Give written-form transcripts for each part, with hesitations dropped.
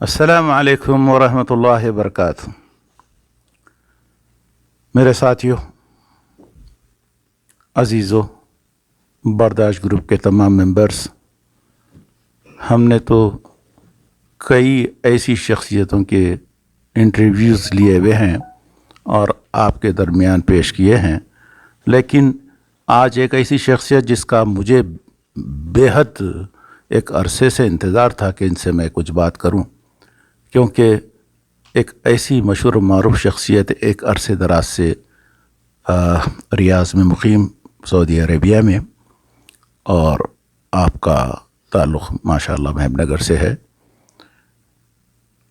السلام علیکم ورحمۃ اللہ وبرکاتہ۔ میرے ساتھیوں، عزیزوں، برداشت گروپ کے تمام ممبرز، ہم نے تو کئی ایسی شخصیتوں کے انٹرویوز لیے ہوئے ہیں اور آپ کے درمیان پیش کیے ہیں، لیکن آج ایک ایسی شخصیت جس کا مجھے بے حد ایک عرصے سے انتظار تھا کہ ان سے میں کچھ بات کروں، کیونکہ ایک ایسی مشہور و معروف شخصیت ایک عرصے دراز سے ریاض میں مقیم، سعودی عربیہ میں، اور آپ کا تعلق ماشاءاللہ محب نگر سے ہے۔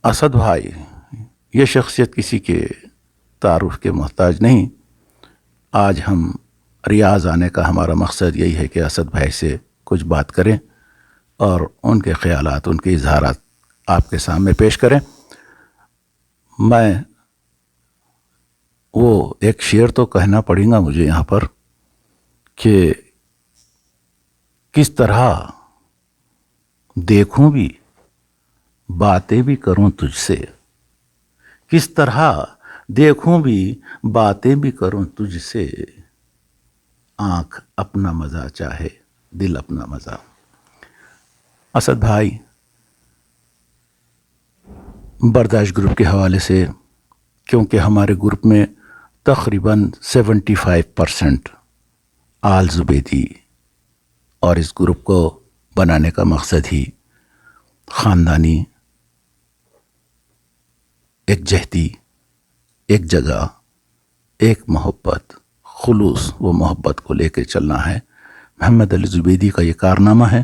اسد بھائی، یہ شخصیت کسی کے تعارف کے محتاج نہیں۔ آج ہم ریاض آنے کا ہمارا مقصد یہی ہے کہ اسد بھائی سے کچھ بات کریں اور ان کے خیالات، ان کے اظہارات آپ کے سامنے پیش کریں۔ میں وہ ایک شعر تو کہنا پڑے گا مجھے یہاں پر کہ کس طرح دیکھوں بھی باتیں بھی کروں تجھ سے، کس طرح دیکھوں بھی باتیں بھی کروں تجھ سے، آنکھ اپنا مزہ چاہے دل اپنا مزہ۔ اسد بھائی، برداشت گروپ کے حوالے سے، کیونکہ ہمارے گروپ میں تقریباً 75% آل زبیدی، اور اس گروپ کو بنانے کا مقصد ہی خاندانی ایک جہتی، ایک جگہ، ایک محبت، خلوص و محبت کو لے کے چلنا ہے۔ محمد علی زبیدی کا یہ کارنامہ ہے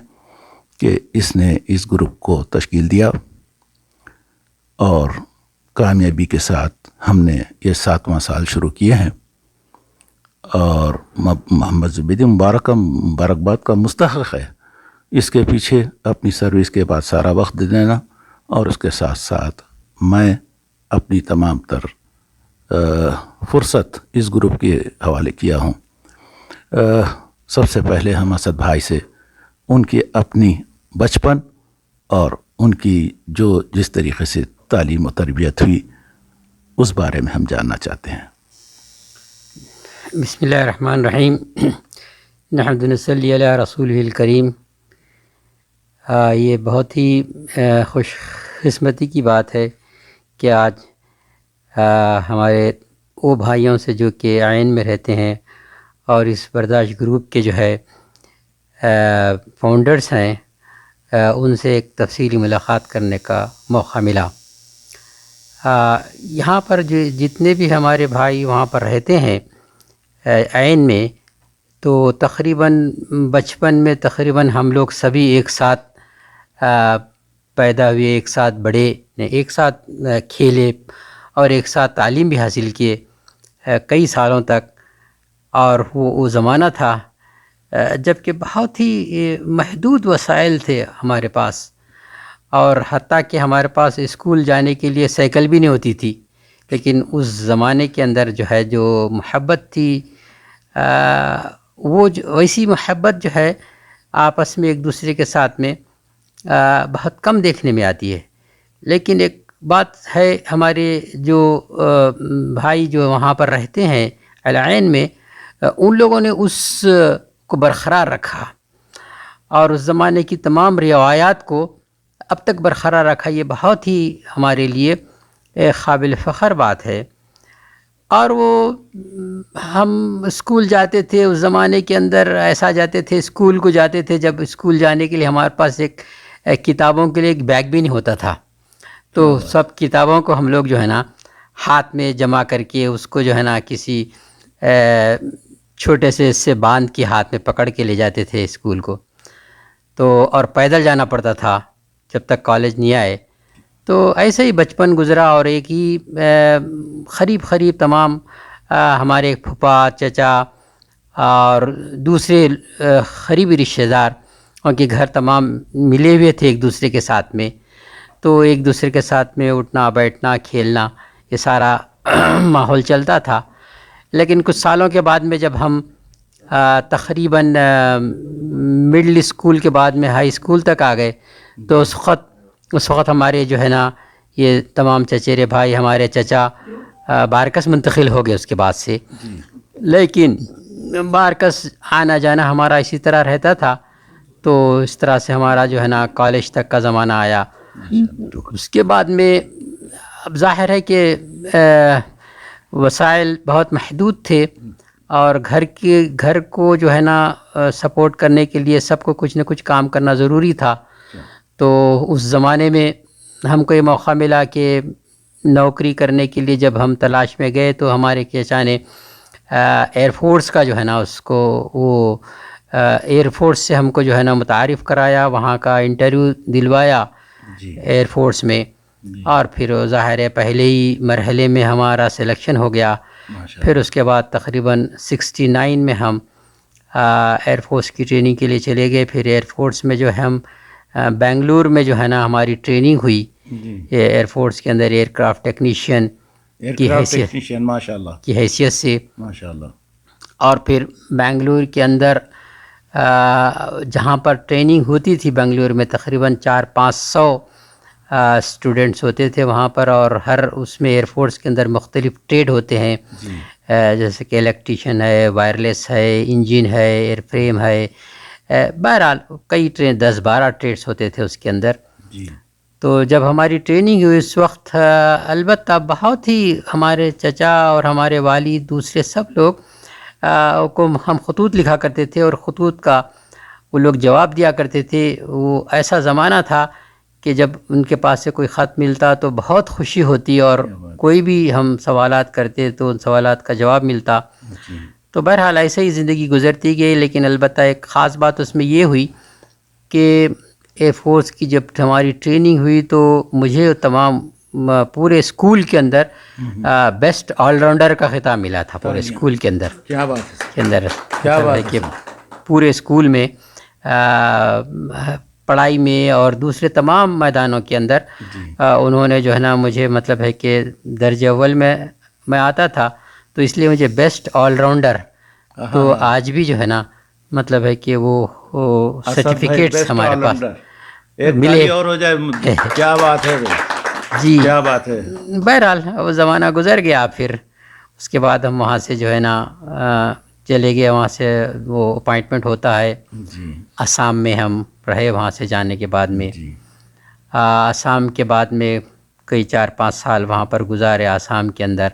کہ اس نے اس گروپ کو تشکیل دیا، اور کامیابی کے ساتھ ہم نے یہ 7واں سال شروع کیے ہیں، اور محمد زبیدی مبارکباد کا مستحق ہے۔ اس کے پیچھے اپنی سروس کے بعد سارا وقت دے دینا، اور اس کے ساتھ ساتھ میں اپنی تمام تر فرصت اس گروپ کے حوالے کیا ہوں۔ سب سے پہلے ہم اسد بھائی سے ان کی اپنی بچپن اور ان کی جس طریقے سے تعلیم و تربیت ہوئی اس بارے میں ہم جاننا چاہتے ہیں۔ بسم اللہ الرحمن الرحیم، نحمد و نصلی علی رسولہ الکریم۔ یہ بہت ہی خوش قسمتی کی بات ہے کہ آج ہمارے وہ بھائیوں سے جو کہ عین میں رہتے ہیں اور اس برداشت گروپ کے جو ہے فاؤنڈرز ہیں، ان سے ایک تفصیلی ملاقات کرنے کا موقع ملا۔ یہاں پر جتنے بھی ہمارے بھائی وہاں پر رہتے ہیں عین میں، تو تقریباً بچپن میں تقریباً ہم لوگ سبھی ایک ساتھ پیدا ہوئے، ایک ساتھ بڑے، ایک ساتھ کھیلے اور ایک ساتھ تعلیم بھی حاصل کیے کئی سالوں تک۔ اور وہ زمانہ تھا جب کہ بہت ہی محدود وسائل تھے ہمارے پاس، اور حتیٰ کہ ہمارے پاس اسکول جانے کے لیے سائیکل بھی نہیں ہوتی تھی، لیکن اس زمانے کے اندر جو محبت تھی، وہ ویسی محبت جو ہے آپس میں ایک دوسرے کے ساتھ میں بہت کم دیکھنے میں آتی ہے۔ لیکن ایک بات ہے، ہمارے جو بھائی جو وہاں پر رہتے ہیں العین میں، ان لوگوں نے اس کو برقرار رکھا اور اس زمانے کی تمام روایات کو اب تک برقرار رکھا۔ یہ بہت ہی ہمارے لیے قابل فخر بات ہے۔ اور وہ ہم اسکول جاتے تھے اس زمانے کے اندر، ایسا جاتے تھے اسکول کو جاتے تھے، جب اسکول جانے کے لیے ہمارے پاس ایک کتابوں کے لیے ایک بیگ بھی نہیں ہوتا تھا، تو سب کتابوں کو ہم لوگ جو ہے نا ہاتھ میں جمع کر کے اس کو جو ہے نا کسی چھوٹے سے باندھ کے ہاتھ میں پکڑ کے لے جاتے تھے اسکول کو، تو اور پیدل جانا پڑتا تھا جب تک کالج نہیں آئے۔ تو ایسے ہی بچپن گزرا، اور ایک ہی قریب تمام ہمارے پھوپھا، چچا اور دوسرے قریبی رشتہ دار ان کے گھر تمام ملے ہوئے تھے ایک دوسرے کے ساتھ میں، تو ایک دوسرے کے ساتھ میں اٹھنا بیٹھنا کھیلنا یہ سارا ماحول چلتا تھا۔ لیکن کچھ سالوں کے بعد میں جب ہم تقریباً مڈل اسکول کے بعد میں ہائی اسکول تک آ گئے تو اس وقت ہمارے جو ہے نا یہ تمام چچیرے بھائی ہمارے چچا بارکس منتقل ہو گئے اس کے بعد سے، لیکن بارکس آنا جانا ہمارا اسی طرح رہتا تھا. تو اس طرح سے ہمارا جو ہے نا کالج تک کا زمانہ آیا. اس کے بعد میں اب ظاہر ہے کہ وسائل بہت محدود تھے اور گھر کو جو ہے نا سپورٹ کرنے کے لیے سب کو کچھ نہ کچھ کام کرنا ضروری تھا. تو اس زمانے میں ہم کو یہ موقع ملا کہ نوکری کرنے کے لیے جب ہم تلاش میں گئے تو ہمارے چچا نے ایئر فورس کا جو ہے نا اس کو وہ ایئر فورس سے ہم کو جو ہے نا متعارف کرایا، وہاں کا انٹرویو دلوایا ایئر فورس میں، اور پھر ظاہر ہے پہلے ہی مرحلے میں ہمارا سلیکشن ہو گیا. پھر اس کے بعد تقریباً 69 میں ہم ایئر فورس کی ٹریننگ کے لیے چلے گئے. پھر ایئر فورس میں جو ہے ہم بنگلور میں جو ہے نا ہماری ٹریننگ ہوئی ایئر فورس کے اندر ایئر کرافٹ ٹیکنیشین کی حیثیت سے. اور پھر بنگلور کے اندر جہاں پر ٹریننگ ہوتی تھی بنگلور میں تقریباً 400-500 اسٹوڈنٹس ہوتے تھے وہاں پر، اور ہر اس میں ایئر فورس کے اندر مختلف ٹریڈ ہوتے ہیں، جیسے کہ الیکٹریشین ہے، وائرلیس ہے، انجن ہے، ایئر فریم ہے، بہرحال کئی 10-12 ٹریڈس ہوتے تھے اس کے اندر. تو جب ہماری ٹریننگ ہوئی اس وقت البتہ بہت ہی ہمارے چچا اور ہمارے والد دوسرے سب لوگ کو ہم خطوط لکھا کرتے تھے اور خطوط کا وہ لوگ جواب دیا کرتے تھے. وہ ایسا زمانہ تھا کہ جب ان کے پاس سے کوئی خط ملتا تو بہت خوشی ہوتی، اور کوئی بھی ہم سوالات کرتے تو ان سوالات کا جواب ملتا. تو بہرحال ایسے ہی زندگی گزرتی گئی. لیکن البتہ ایک خاص بات اس میں یہ ہوئی کہ ایئر فورس کی جب ہماری ٹریننگ ہوئی تو مجھے تمام پورے اسکول کے اندر بیسٹ آل راؤنڈر کا خطاب ملا تھا پورے اسکول کے اندر. کیا بات ہے، کے اندر کیا بات ہے کہ پورے اسکول میں پڑھائی میں اور دوسرے تمام میدانوں کے اندر انہوں نے جو ہے نا مجھے مطلب ہے کہ درجہ اول میں آتا تھا تو اس لیے مجھے بیسٹ آل راؤنڈر. تو آج بھی جو ہے نا مطلب ہے کہ وہ سرٹیفکیٹس ہمارے پاس ملے. اور ہو جائے، کیا بات ہے جی کیا بات ہے. بہرحال وہ زمانہ گزر گیا. پھر اس کے بعد ہم وہاں سے جو ہے نا چلے گئے، وہاں سے وہ اپائنٹمنٹ ہوتا ہے آسام میں ہم رہے. وہاں سے جانے کے بعد میں آسام کے بعد میں کئی 4-5 سال وہاں پر گزارے. آسام کے اندر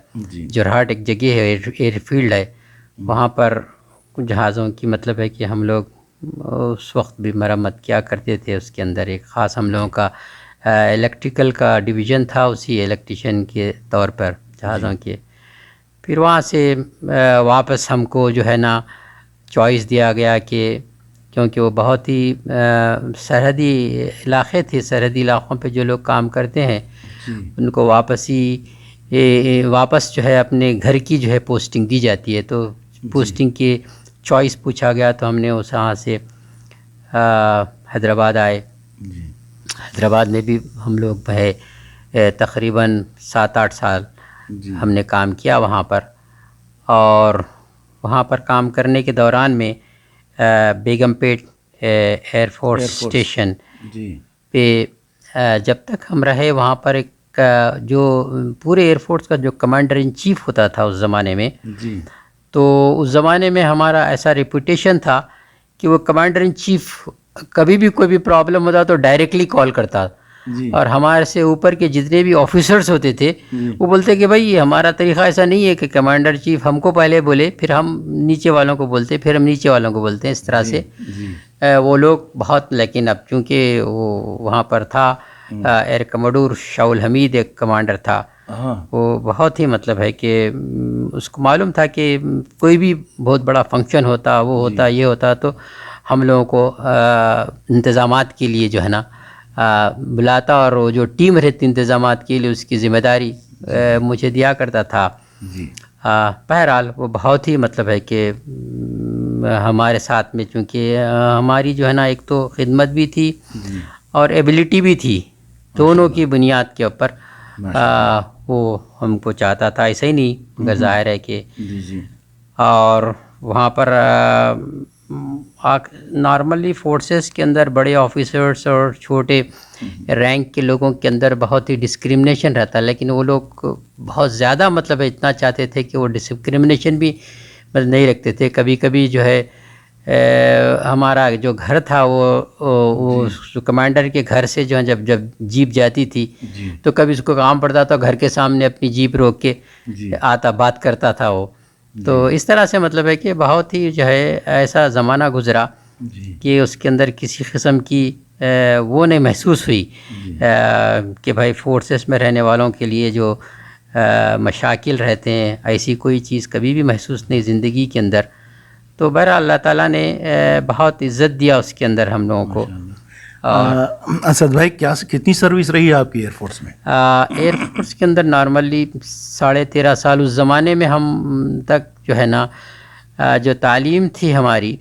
جورہاٹ ایک جگہ ہے، ایئر فیلڈ ہے، وہاں پر جہازوں کی مطلب ہے کہ ہم لوگ اس وقت بھی مرمت کیا کرتے تھے. اس کے اندر ایک خاص ہم لوگوں کا الیکٹریکل کا ڈویژن تھا اسی الیکٹریشین کے طور پر جہازوں کے. پھر وہاں سے واپس ہم کو جو ہے نا چوائس دیا گیا کہ کیونکہ وہ بہت ہی سرحدی علاقے تھے، سرحدی علاقوں پہ جو لوگ کام کرتے ہیں ان کو واپس جو ہے اپنے گھر کی جو ہے پوسٹنگ دی جاتی ہے. تو پوسٹنگ کی چوائس پوچھا گیا تو ہم نے اس وہاں سے حیدرآباد آئے. حیدرآباد میں بھی ہم لوگ ہے تقریباً 7-8 سال ہم نے کام کیا وہاں پر. اور وہاں پر کام کرنے کے دوران میں بیگم پیٹ ایئر فورس اسٹیشن پہ جب تک ہم رہے وہاں پر ایک جو پورے ایئر فورس کا جو کمانڈر ان چیف ہوتا تھا اس زمانے میں، تو اس زمانے میں ہمارا ایسا ریپوٹیشن تھا کہ وہ کمانڈر ان چیف کبھی بھی کوئی بھی پرابلم ہوتا تو ڈائریکٹلی کال کرتا. اور ہمارے سے اوپر کے جتنے بھی آفیسرز ہوتے تھے وہ بولتے کہ بھائی ہمارا طریقہ ایسا نہیں ہے کہ کمانڈر چیف ہم کو پہلے بولے پھر ہم نیچے والوں کو بولتے پھر ہم نیچے والوں کو بولتے ہیں. اس طرح سے وہ لوگ بہت، لیکن اب چونکہ وہ وہاں پر تھا ایئر کموڈور شاول حمید ایک کمانڈر تھا، وہ بہت ہی مطلب ہے کہ اس کو معلوم تھا کہ کوئی بھی بہت بڑا فنکشن ہوتا وہ ہوتا یہ ہوتا تو ہم لوگوں کو انتظامات کے لیے جو ہے نا بلاتا، اور وہ جو ٹیم رہتی انتظامات کے لیے اس کی ذمہ داری مجھے دیا کرتا تھا. بہرحال وہ بہت ہی مطلب ہے کہ ہمارے ساتھ میں چونکہ ہماری جو ہے نا ایک تو خدمت بھی تھی اور ایبلٹی بھی تھی، دونوں کی بنیاد کے اوپر وہ ہم کو چاہتا تھا. ایسا ہی نہیں مگر ظاہر ہے کہ اور وہاں پر نارملی فورسز کے اندر بڑے آفیسرس اور چھوٹے رینک کے لوگوں کے اندر بہت ہی ڈسکرمنیشن رہتا ہے، لیکن وہ لوگ بہت زیادہ مطلب اتنا چاہتے تھے کہ وہ ڈسکرمنیشن بھی نہیں رکھتے تھے. کبھی کبھی جو ہے ہمارا جو گھر تھا وہ کمانڈر کے گھر سے جو ہے جب جیپ جاتی تھی تو کبھی اس کو کام پڑتا تھا گھر کے سامنے اپنی جیپ روک کے آتا بات کرتا تھا وہ. تو اس طرح سے مطلب ہے کہ بہت ہی جو ہے ایسا زمانہ گزرا کہ اس کے اندر کسی قسم کی وہ نہیں محسوس ہوئی کہ بھائی فورسز میں رہنے والوں کے لیے جو مشاکل رہتے ہیں، ایسی کوئی چیز کبھی بھی محسوس نہیں زندگی کے اندر. تو بہرحال اللہ تعالیٰ نے بہت عزت دیا اس کے اندر ہم لوگوں کو. اسد بھائی کتنی سروس رہی ہے آپ کی ایئر فورس میں؟ ایئر فورس کے اندر نارملی 13.5 سال. اس زمانے میں ہم تک جو ہے نا جو تعلیم تھی ہماری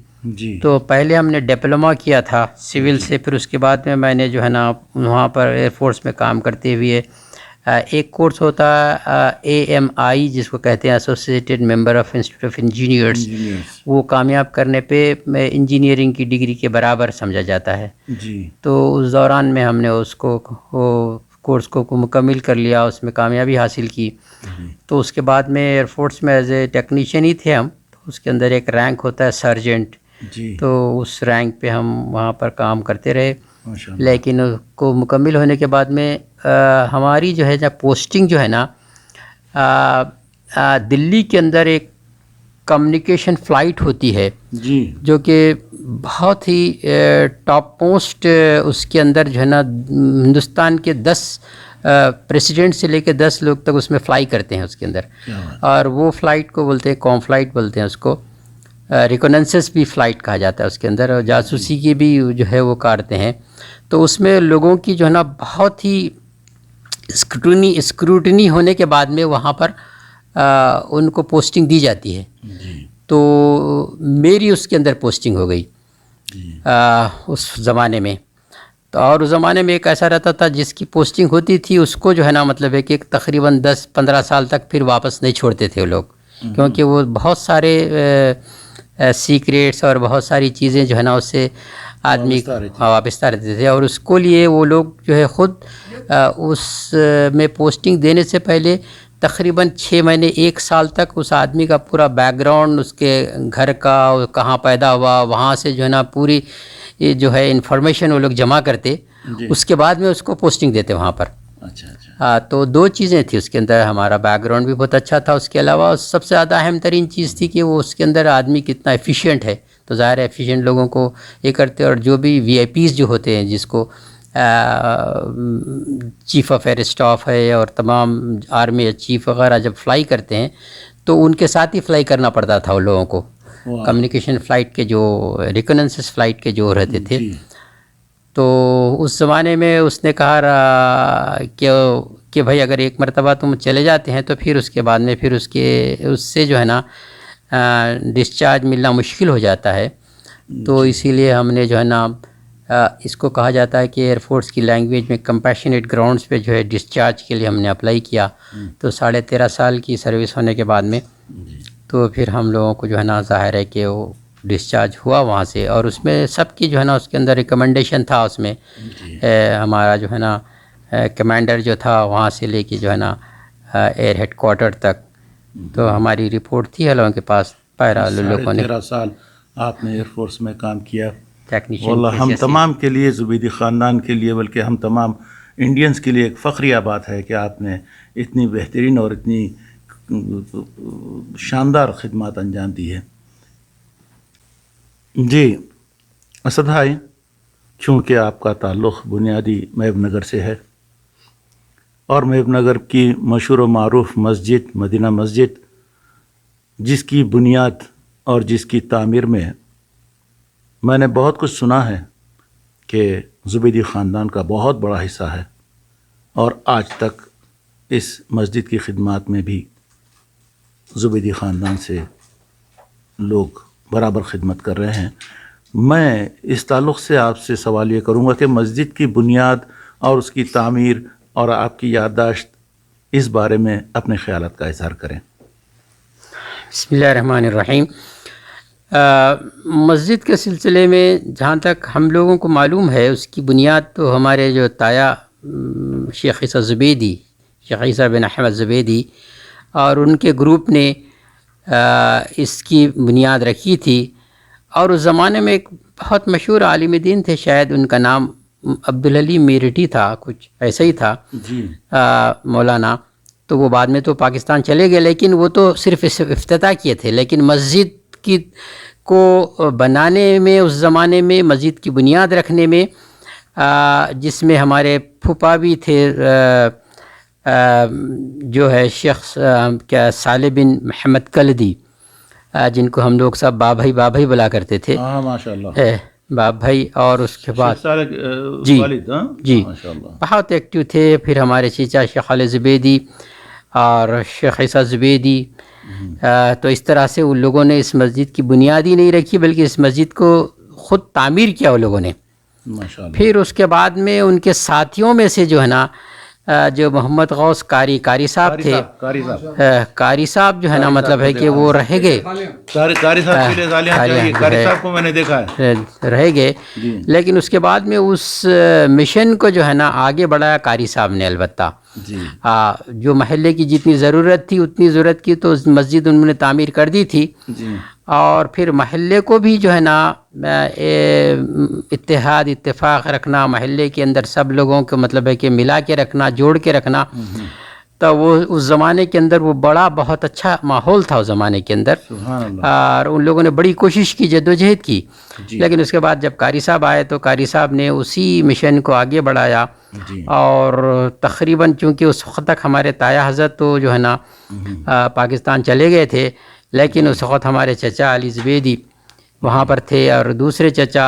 تو پہلے ہم نے ڈپلوما کیا تھا سول سے، پھر اس کے بعد میں نے جو ہے نا وہاں پر ایئر فورس میں کام کرتے ہوئے ایک کورس ہوتا AMI جس کو کہتے ہیں associated member of institute of engineers, وہ کامیاب کرنے پہ انجینئرنگ کی ڈگری کے برابر سمجھا جاتا ہے. تو اس دوران میں ہم نے اس کو کورس کو مکمل کر لیا، اس میں کامیابی حاصل کی. تو اس کے بعد میں ایئر فورس میں ایز اے ٹیکنیشین ہی تھے ہم. تو اس کے اندر ایک رینک ہوتا ہے سرجنٹ، تو اس رینک پہ ہم وہاں پر کام کرتے رہے. لیکن اس کو مکمل ہونے کے بعد میں ہماری جو ہے جب پوسٹنگ جو ہے نا دلی کے اندر ایک کمیونیکیشن فلائٹ ہوتی ہے جو کہ بہت ہی ٹاپ پوسٹ، اس کے اندر جو ہے نا ہندوستان کے 10 پریسیڈنٹ سے لے کے 10 لوگ تک اس میں فلائی کرتے ہیں اس کے اندر. اور وہ فلائٹ کو بولتے ہیں کام فلائٹ بولتے ہیں اس کو. ریکوننسس بھی فلائٹ کہا جاتا ہے اس کے اندر، اور جاسوسی کی بھی جو ہے وہ کرتے ہیں. تو اس میں لوگوں کی جو ہے نا بہت ہی اسکروٹنی ہونے کے بعد میں وہاں پر ان کو پوسٹنگ دی جاتی ہے. تو میری اس کے اندر پوسٹنگ ہو گئی اس زمانے میں. تو اور اس زمانے میں ایک ایسا رہتا تھا جس کی پوسٹنگ ہوتی تھی اس کو جو ہے نا مطلب ہے کہ تقریباً 10-15 سال تک پھر واپس نہیں چھوڑتے تھے وہ لوگ، کیونکہ وہ بہت سارے سیکریٹس اور بہت ساری چیزیں جو ہے نا اس سے آدمی وابستہ رہتے تھے. اور اس کو لیے وہ لوگ جو ہے خود اس میں پوسٹنگ دینے سے پہلے تقریباً 6 مہینے 1 سال تک اس آدمی کا پورا بیک گراؤنڈ، اس کے گھر کا، کہاں پیدا ہوا، وہاں سے جو ہے نا پوری جو ہے انفارمیشن وہ لوگ جمع کرتے. اس کے بعد میں اس کو پوسٹنگ دیتے وہاں پر. تو 2 چیزیں تھیں اس کے اندر. ہمارا بیک گراؤنڈ بھی بہت اچھا تھا، اس کے علاوہ سب سے زیادہ اہم ترین چیز تھی کہ وہ اس کے اندر آدمی کتنا ایفیشینٹ ہے. تو ظاہر ہے ایفیشینٹ لوگوں کو یہ کرتے. اور جو بھی VIPs جو ہوتے ہیں جس کو چیف آف ایئر اسٹاف ہے اور تمام آرمی چیف وغیرہ جب فلائی کرتے ہیں تو ان کے ساتھ ہی فلائی کرنا پڑتا تھا ان لوگوں کو. کمیونیکیشن فلائٹ کے جو ریکوننسس فلائٹ کے جو رہتے تھے. تو اس زمانے میں اس نے کہا کہ بھائی اگر ایک مرتبہ تم چلے جاتے ہیں تو پھر اس کے بعد میں پھر اس سے جو ہے نا ڈسچارج ملنا مشکل ہو جاتا ہے. تو اسی لیے ہم نے جو ہے نا اس کو کہا جاتا ہے کہ ایئر فورس کی لینگویج میں کمپیشنیٹ گراؤنڈز پہ جو ہے ڈسچارج کے لیے ہم نے اپلائی کیا. تو 13.5 سال کی سروس ہونے کے بعد میں تو پھر ہم لوگوں کو جو ہے نا ظاہر ہے کہ وہ ڈسچارج ہوا وہاں سے. اور اس میں سب کی جو ہے نا اس کے اندر ریکمنڈیشن تھا. اس میں ہمارا جو ہے نا کمانڈر جو تھا وہاں سے لے کے جو ہے نا ایئر ہیڈ کوارٹر تک تو ہماری رپورٹ تھی ہم لوگوں کے پاس. لوگوں نے 13 سال آپ نے ایئر فورس میں کام کیا. ٹیکنیشین واللہ ہم تمام کے لیے، زبیدی خاندان کے لیے، بلکہ ہم تمام انڈینز کے لیے ایک فخریہ بات ہے کہ آپ نے اتنی بہترین اور اتنی شاندار خدمات انجام دی ہے. جی اسد بھائی، چونکہ آپ کا تعلق بنیادی محب نگر سے ہے اور محب نگر کی مشہور و معروف مسجد مدینہ مسجد جس کی بنیاد اور جس کی تعمیر میں نے بہت کچھ سنا ہے کہ زبیدی خاندان کا بہت بڑا حصہ ہے، اور آج تک اس مسجد کی خدمات میں بھی زبیدی خاندان سے لوگ برابر خدمت کر رہے ہیں. میں اس تعلق سے آپ سے سوال یہ کروں گا کہ مسجد کی بنیاد اور اس کی تعمیر اور آپ کی یادداشت، اس بارے میں اپنے خیالات کا اظہار کریں. بسم اللہ الرحمن الرحیم. مسجد کے سلسلے میں جہاں تک ہم لوگوں کو معلوم ہے، اس کی بنیاد تو ہمارے جو تایا شیخ عیسیٰ زبیدی، شیخ عیسیٰ بن احمد زبیدی اور ان کے گروپ نے اس کی بنیاد رکھی تھی. اور اس زمانے میں ایک بہت مشہور عالم دین تھے، شاید ان کا نام عبدالحلیم میرٹھی تھا، کچھ ایسا ہی تھا جی مولانا. تو وہ بعد میں تو پاکستان چلے گئے، لیکن وہ تو صرف افتتاح کیے تھے. لیکن مسجد کی کو بنانے میں، اس زمانے میں مسجد کی بنیاد رکھنے میں، جس میں ہمارے پھوپھا بھی تھے، جو ہے شیخ کیا صالح بن محمد کلدی، جن کو ہم لوگ سب بابھائی بابھائی بلا کرتے تھے. ہاں ماشاء اللہ. باپ بھائی. اور اس کے بعد جی والد جی بہت ایکٹیو تھے. پھر ہمارے چچا شیخ علی زبیدی اور شیخ عیسیٰ زبیدی. تو اس طرح سے ان لوگوں نے اس مسجد کی بنیاد ہی نہیں رکھی، بلکہ اس مسجد کو خود تعمیر کیا ان لوگوں نے. پھر اس کے بعد میں ان کے ساتھیوں میں سے جو ہے نا، جو محمد غوث قاری صاحب تھے، قاری صاحب جو ہے نا، مطلب ہے کہ وہ رہ گئے، قاری صاحب کو میں نے دیکھا ہے، رہ گئے. لیکن اس کے بعد میں اس مشن کو جو ہے نا آگے بڑھایا قاری صاحب نے. البتہ جو محلے کی جتنی ضرورت تھی اتنی ضرورت کی تو مسجد انہوں نے تعمیر کر دی تھی. اور پھر محلے کو بھی جو ہے نا اتحاد اتفاق رکھنا، محلے کے اندر سب لوگوں کو مطلب ہے کہ ملا کے رکھنا، جوڑ کے رکھنا. تو وہ اس زمانے کے اندر وہ بڑا بہت اچھا ماحول تھا اس زمانے کے اندر. اور ان لوگوں نے بڑی کوشش کی، جدوجہد کی. لیکن اس کے بعد جب قاری صاحب آئے تو قاری صاحب نے اسی مشن کو آگے بڑھایا. اور تقریباً چونکہ اس وقت تک ہمارے تایا حضرت تو جو ہے نا پاکستان چلے گئے تھے، لیکن اس وقت ہمارے چچا علی زبیدی وہاں پر تھے، اور دوسرے چچا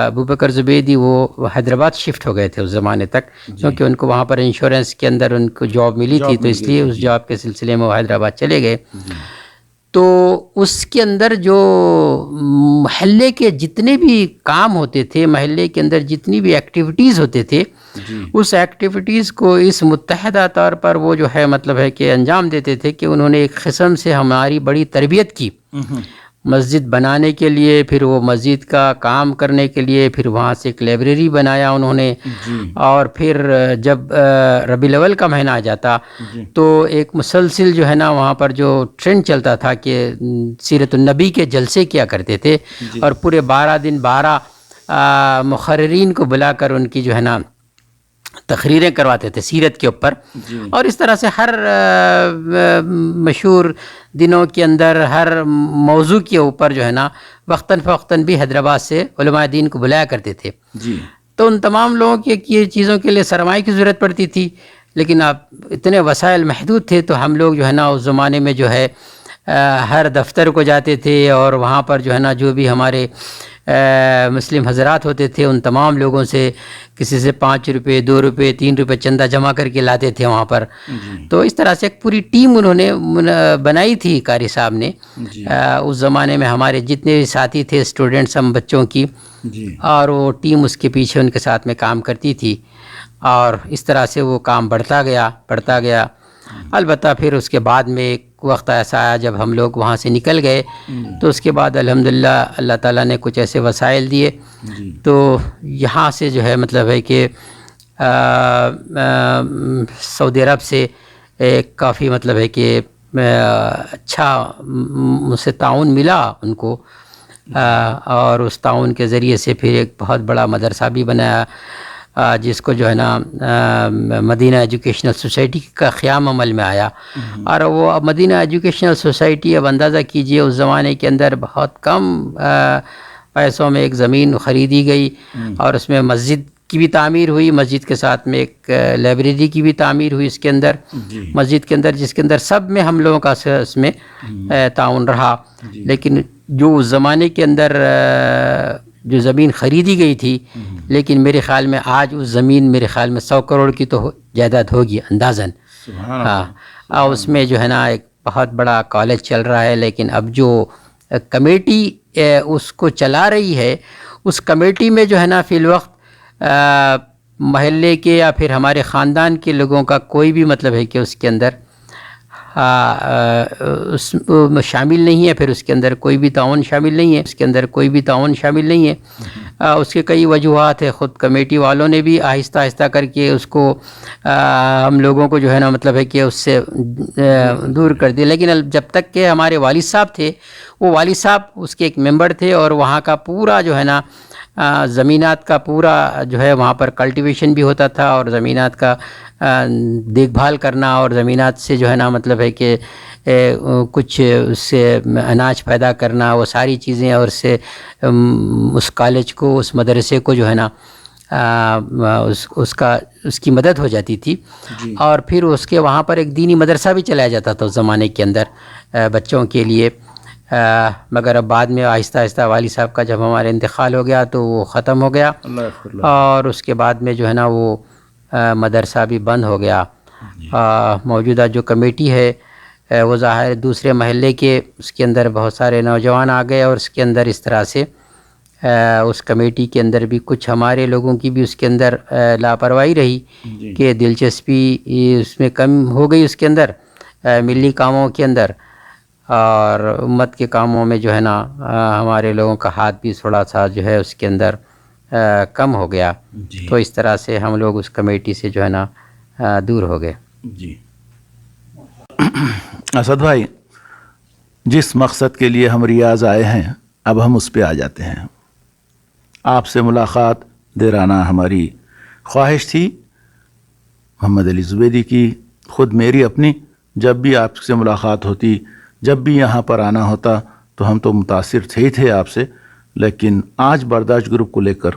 ابوبکر زبیدی وہ حیدرآباد شفٹ ہو گئے تھے اس زمانے تک، کیونکہ ان کو وہاں پر انشورنس کے اندر ان کو جاب ملی تھی، تو اس لیے اس جاب کے سلسلے میں وہ حیدرآباد چلے گئے. تو اس کے اندر جو محلے کے جتنے بھی کام ہوتے تھے، محلے کے اندر جتنی بھی ایکٹیویٹیز ہوتے تھے، اس ایکٹیویٹیز کو اس متحدہ طور پر وہ جو ہے مطلب ہے کہ انجام دیتے تھے. کہ انہوں نے ایک قسم سے ہماری بڑی تربیت کی مسجد بنانے کے لیے، پھر وہ مسجد کا کام کرنے کے لیے، پھر وہاں سے ایک لائبریری بنایا انہوں نے. اور پھر جب ربیع الاول کا مہینہ آ جاتا تو ایک مسلسل جو ہے نا وہاں پر جو ٹرینڈ چلتا تھا کہ سیرت النبی کے جلسے کیا کرتے تھے، اور پورے 12 دن 12 مقررین کو بلا کر ان کی جو ہے نا تقریریں کرواتے تھے سیرت کے اوپر. اور اس طرح سے ہر مشہور دنوں کے اندر ہر موضوع کے اوپر جو ہے نا وقتاً فوقتاً بھی حیدرآباد سے علماء دین کو بلایا کرتے تھے. تو ان تمام لوگوں کی یہ چیزوں کے لیے سرمایہ کی ضرورت پڑتی تھی، لیکن اب اتنے وسائل محدود تھے. تو ہم لوگ جو ہے نا اس زمانے میں جو ہے ہر دفتر کو جاتے تھے، اور وہاں پر جو ہے نا جو بھی ہمارے مسلم حضرات ہوتے تھے ان تمام لوگوں سے کسی سے 5 روپے 2 روپے 3 روپے چندہ جمع کر کے لاتے تھے وہاں پر. تو اس طرح سے ایک پوری ٹیم انہوں نے بنائی تھی قاری صاحب نے. اس زمانے میں ہمارے جتنے بھی ساتھی تھے اسٹوڈنٹس ہم بچوں کی، اور وہ ٹیم اس کے پیچھے ان کے ساتھ میں کام کرتی تھی. اور اس طرح سے وہ کام بڑھتا گیا. البتہ پھر اس کے بعد میں ایک وقت ایسا آیا جب ہم لوگ وہاں سے نکل گئے، تو اس کے بعد الحمدللہ اللہ تعالیٰ نے کچھ ایسے وسائل دیے. تو یہاں سے جو ہے مطلب ہے کہ سعودی عرب سے ایک کافی مطلب ہے کہ اچھا مجھ سے تعاون ملا ان کو، اور اس تعاون کے ذریعے سے پھر ایک بہت بڑا مدرسہ بھی بنایا، جس کو جو ہے نا مدینہ ایجوکیشنل سوسائٹی کا قیام عمل میں آیا. اور وہ مدینہ ایجوکیشنل سوسائٹی اب اندازہ کیجئے اس زمانے کے اندر بہت کم پیسوں میں ایک زمین خریدی گئی، اور اس میں مسجد کی بھی تعمیر ہوئی، مسجد کے ساتھ میں ایک لائبریری کی بھی تعمیر ہوئی اس کے اندر، مسجد کے اندر، جس کے اندر سب میں ہم لوگوں کا اس میں تعاون رہا. لیکن جو اس زمانے کے اندر جو زمین خریدی گئی تھی، لیکن میرے خیال میں آج اس زمین میرے خیال میں 100 کروڑ کی تو جائیداد ہوگی اندازاً. اور اس میں جو ہے نا ایک بہت بڑا کالج چل رہا ہے. لیکن اب جو کمیٹی اس کو چلا رہی ہے، اس کمیٹی میں جو ہے نا فی الوقت محلے کے یا پھر ہمارے خاندان کے لوگوں کا کوئی بھی مطلب ہے کہ اس کے اندر اس شامل نہیں ہے، پھر اس کے اندر کوئی بھی تعاون شامل نہیں ہے، اس کے کئی وجوہات ہیں. خود کمیٹی والوں نے بھی آہستہ آہستہ کر کے اس کو ہم لوگوں کو جو ہے نا مطلب ہے کہ اس سے دور کر دیا. لیکن جب تک کہ ہمارے والد صاحب تھے، وہ والد صاحب اس کے ایک ممبر تھے، اور وہاں کا پورا جو ہے نا زمینات کا پورا جو ہے وہاں پر کلٹیویشن بھی ہوتا تھا، اور زمینات کا دیکھ بھال کرنا، اور زمینات سے جو ہے نا مطلب ہے کہ کچھ اس سے اناج پیدا کرنا، وہ ساری چیزیں، اور اس سے اس کالج کو، اس مدرسے کو جو ہے نا اس کی مدد ہو جاتی تھی. اور پھر اس کے وہاں پر ایک دینی مدرسہ بھی چلایا جاتا تھا اس زمانے کے اندر بچوں کے لیے. مگر اب بعد میں آہستہ آہستہ والد صاحب کا جب ہمارا انتقال ہو گیا تو وہ ختم ہو گیا، اور اس کے بعد میں جو ہے نا وہ مدرسہ بھی بند ہو گیا. موجودہ جو کمیٹی ہے وہ ظاہر دوسرے محلے کے، اس کے اندر بہت سارے نوجوان آ گئے، اور اس کے اندر اس طرح سے اس کمیٹی کے اندر بھی کچھ ہمارے لوگوں کی بھی اس کے اندر لاپرواہی رہی کہ دلچسپی اس میں کم ہو گئی اس کے اندر ملی کاموں کے اندر، اور امت کے کاموں میں جو ہے نا ہمارے لوگوں کا ہاتھ بھی تھوڑا سا جو ہے اس کے اندر کم ہو گیا. تو اس طرح سے ہم لوگ اس کمیٹی سے جو ہے نا دور ہو گئے. جی اسد بھائی، جس مقصد کے لیے ہم ریاض آئے ہیں اب ہم اس پہ آ جاتے ہیں. آپ سے ملاقات دیرانہ ہماری خواہش تھی، محمد علی زبیدی کی، خود میری اپنی. جب بھی آپ سے ملاقات ہوتی، جب بھی یہاں پر آنا ہوتا تو ہم تو متاثر تھے آپ سے، لیکن آج برداشت گروپ کو لے کر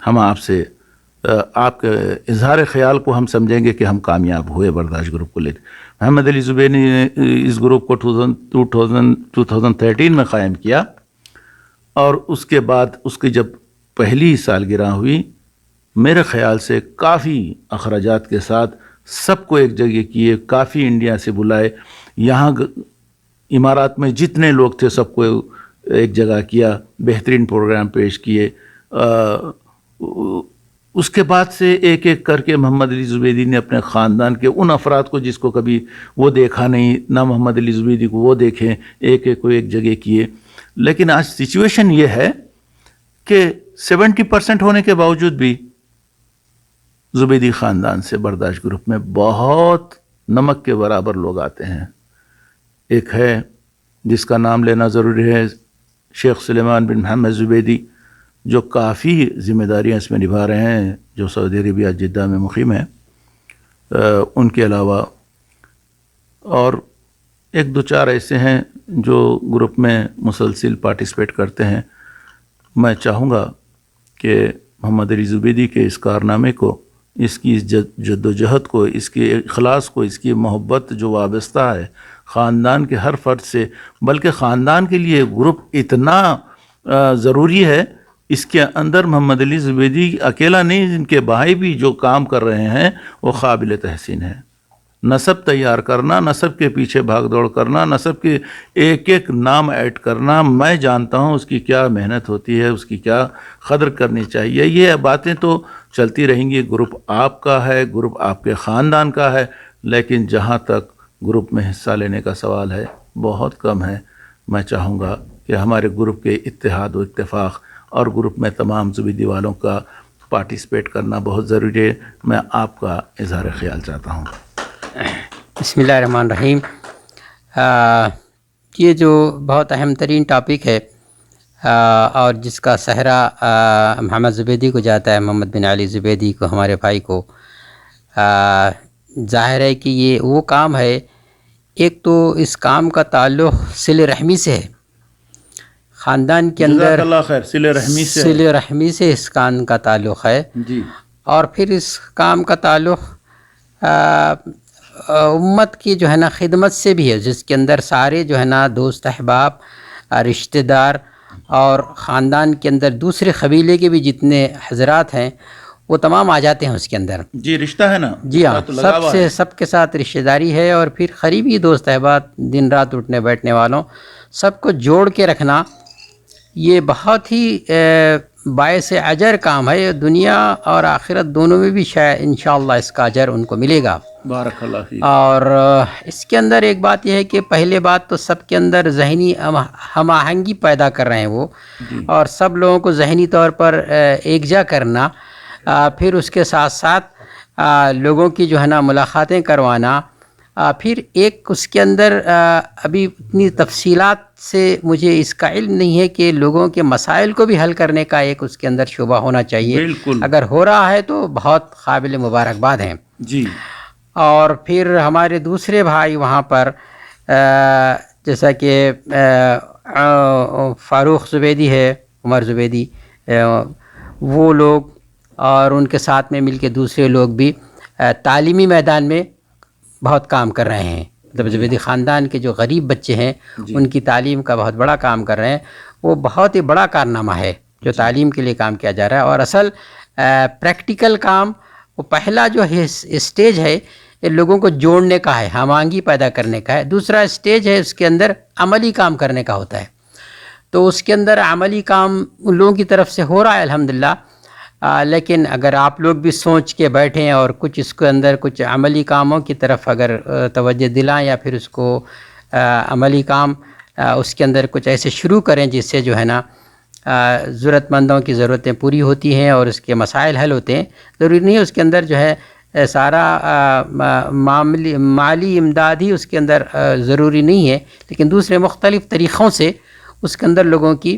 ہم آپ سے آپ کے اظہار خیال کو ہم سمجھیں گے کہ ہم کامیاب ہوئے برداشت گروپ کو لے کر. محمد علی زبیدی نے اس گروپ کو 2013 میں قائم کیا، اور اس کے بعد اس کی جب پہلی سالگرہ ہوئی، میرے خیال سے کافی اخراجات کے ساتھ سب کو ایک جگہ کیے، کافی انڈیا سے بلائے، یہاں امارات میں جتنے لوگ تھے سب کو ایک جگہ کیا، بہترین پروگرام پیش کیے. اس کے بعد سے ایک ایک کر کے محمد علی زبیدی نے اپنے خاندان کے ان افراد کو جس کو کبھی وہ دیکھا نہیں، نہ محمد علی زبیدی کو وہ دیکھیں، ایک ایک کو ایک جگہ کیے. لیکن آج سچویشن یہ ہے کہ 70% ہونے کے باوجود بھی زبیدی خاندان سے برداشت گروپ میں بہت نمک کے برابر لوگ آتے ہیں. ایک ہے جس کا نام لینا ضروری ہے، شیخ سلیمان بن محمد زبیدی، جو کافی ذمہ داریاں اس میں نبھا رہے ہیں، جو سعودی عربیہ جدہ میں مقیم ہیں. ان کے علاوہ اور ایک دو چار ایسے ہیں جو گروپ میں مسلسل پارٹیسپیٹ کرتے ہیں. میں چاہوں گا کہ محمد علی زبیدی کے اس کارنامے کو، اس کی جد و جہد کو، اس کے اخلاص کو، اس کی محبت جو وابستہ ہے خاندان کے ہر فرد سے، بلکہ خاندان کے لیے گروپ اتنا ضروری ہے، اس کے اندر محمد علی زبیدی اکیلا نہیں، ان کے بھائی بھی جو کام کر رہے ہیں وہ قابل تحسین ہے. نسب تیار کرنا، نسب کے پیچھے بھاگ دوڑ کرنا، نسب کے ایک ایک نام ایڈ کرنا، میں جانتا ہوں اس کی کیا محنت ہوتی ہے، اس کی کیا قدر کرنی چاہیے. یہ باتیں تو چلتی رہیں گی. گروپ آپ کا ہے، گروپ آپ کے خاندان کا ہے، لیکن جہاں تک گروپ میں حصہ لینے کا سوال ہے بہت کم ہے. میں چاہوں گا کہ ہمارے گروپ کے اتحاد و اتفاق اور گروپ میں تمام زبیدی والوں کا پارٹیسپیٹ کرنا بہت ضروری ہے. میں آپ کا اظہار خیال چاہتا ہوں. بسم اللہ الرحمن الرحیم. یہ جو بہت اہم ترین ٹاپک ہے اور جس کا صحرا محمد زبیدی کو جاتا ہے، محمد بن علی زبیدی کو، ہمارے بھائی کو، ظاہر ہے کہ یہ وہ کام ہے. ایک تو اس کام کا تعلق صلہ رحمی سے ہے، خاندان کے اندر جزاک اللہ خیر، صلہ رحمی سے، صلہ رحمی سے اس کام کا تعلق ہے. جی. اور پھر اس کام کا تعلق امت کی جو ہے نا خدمت سے بھی ہے، جس کے اندر سارے جو ہے نا دوست احباب، رشتہ دار اور خاندان کے اندر دوسرے قبیلے کے بھی جتنے حضرات ہیں وہ تمام آ جاتے ہیں اس کے اندر. جی رشتہ ہے نا. جی ہاں، سب کے ساتھ رشتہ داری ہے، اور پھر قریبی دوست احباب، دن رات اٹھنے بیٹھنے والوں، سب کو جوڑ کے رکھنا، یہ بہت ہی باعث اجر کام ہے. دنیا اور آخرت دونوں میں بھی شاید انشاءاللہ اس کا اجر ان کو ملے گا. بارک اللہ فیک. اور اس کے اندر ایک بات یہ ہے کہ پہلے بات تو سب کے اندر ذہنی ہم آہنگی پیدا کر رہے ہیں وہ، اور سب لوگوں کو ذہنی طور پر یکجا کرنا، پھر اس کے ساتھ ساتھ لوگوں کی جو ہے نا ملاقاتیں کروانا، پھر ایک اس کے اندر ابھی اتنی تفصیلات سے مجھے اس کا علم نہیں ہے کہ لوگوں کے مسائل کو بھی حل کرنے کا ایک اس کے اندر شعبہ ہونا چاہیے. بالکل. اگر ہو رہا ہے تو بہت قابل مبارکباد ہیں. جی. اور پھر ہمارے دوسرے بھائی وہاں پر جیسا کہ فاروق زبیدی ہے، عمر زبیدی، وہ لوگ اور ان کے ساتھ میں مل کے دوسرے لوگ بھی تعلیمی میدان میں بہت کام کر رہے ہیں. مطلب زبیدی خاندان کے جو غریب بچے ہیں ان کی تعلیم کا بہت بڑا کام کر رہے ہیں. وہ بہت ہی بڑا کارنامہ ہے جو تعلیم کے لیے کام کیا جا رہا ہے. اور اصل پریکٹیکل کام، وہ پہلا جو ہے اسٹیج ہے یہ لوگوں کو جوڑنے کا ہے، ہم آہنگی پیدا کرنے کا ہے. دوسرا اسٹیج ہے اس کے اندر عملی کام کرنے کا ہوتا ہے. تو اس کے اندر عملی کام ان لوگوں کی طرف سے ہو رہا ہے الحمدللہ. لیکن اگر آپ لوگ بھی سوچ کے بیٹھیں اور کچھ اس کے اندر کچھ عملی کاموں کی طرف اگر توجہ دلائیں، یا پھر اس کو عملی کام اس کے اندر کچھ ایسے شروع کریں جس سے جو ہے نا ضرورت مندوں کی ضرورتیں پوری ہوتی ہیں اور اس کے مسائل حل ہوتے ہیں. ضروری نہیں اس کے اندر جو ہے سارا مالی امداد ہی اس کے اندر ضروری نہیں ہے، لیکن دوسرے مختلف طریقوں سے اس کے اندر لوگوں کی